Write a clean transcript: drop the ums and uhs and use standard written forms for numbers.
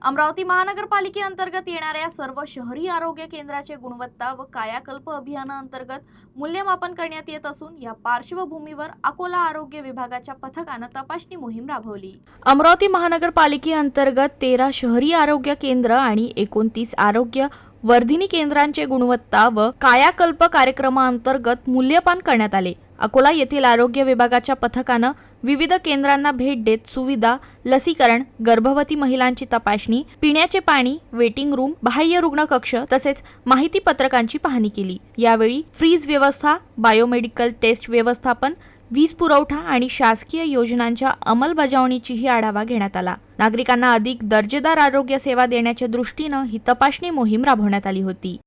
अमरावती महानगरपालिकेअंतर्गत येणाऱ्या सर्व शहरी आरोग्य केंद्राचे गुणवत्ता व कायाकल्प अभियानाअंतर्गत मूल्यमापन करण्यात येत असून या पार्श्वभूमीवर अकोला आरोग्य विभागाच्या पथकानं तपासणी मोहीम राबवली। अमरावती महानगरपालिकेअंतर्गत 13 शहरी आरोग्य केंद्र आणि 29 आरोग्य वर्धिनी केंद्रांचे गुणवत्ता व कायाकल्प कार्यक्रमाअंतर्गत मूल्यमापन करण्यात आले। अकोला येथील आरोग्य विभागाच्या पथकानं विविध केंद्रांना भेट देत सुविधा, लसीकरण, गर्भवती महिलांची तपासणी, पिण्याचे पाणी, वेटिंग रूम, बाह्य रुग्ण कक्ष तसेच माहिती पत्रकांची पाहणी केली। यावेळी फ्रीज व्यवस्था, बायोमेडिकल टेस्ट व्यवस्थापन, वीज पुरवठा आणि शासकीय योजनांच्या अंमलबजावणीचीही आढावा घेण्यात आला। नागरिकांना अधिक दर्जेदार आरोग्य सेवा देण्याच्या दृष्टीनं ही तपासणी मोहीम राबवण्यात आली होती।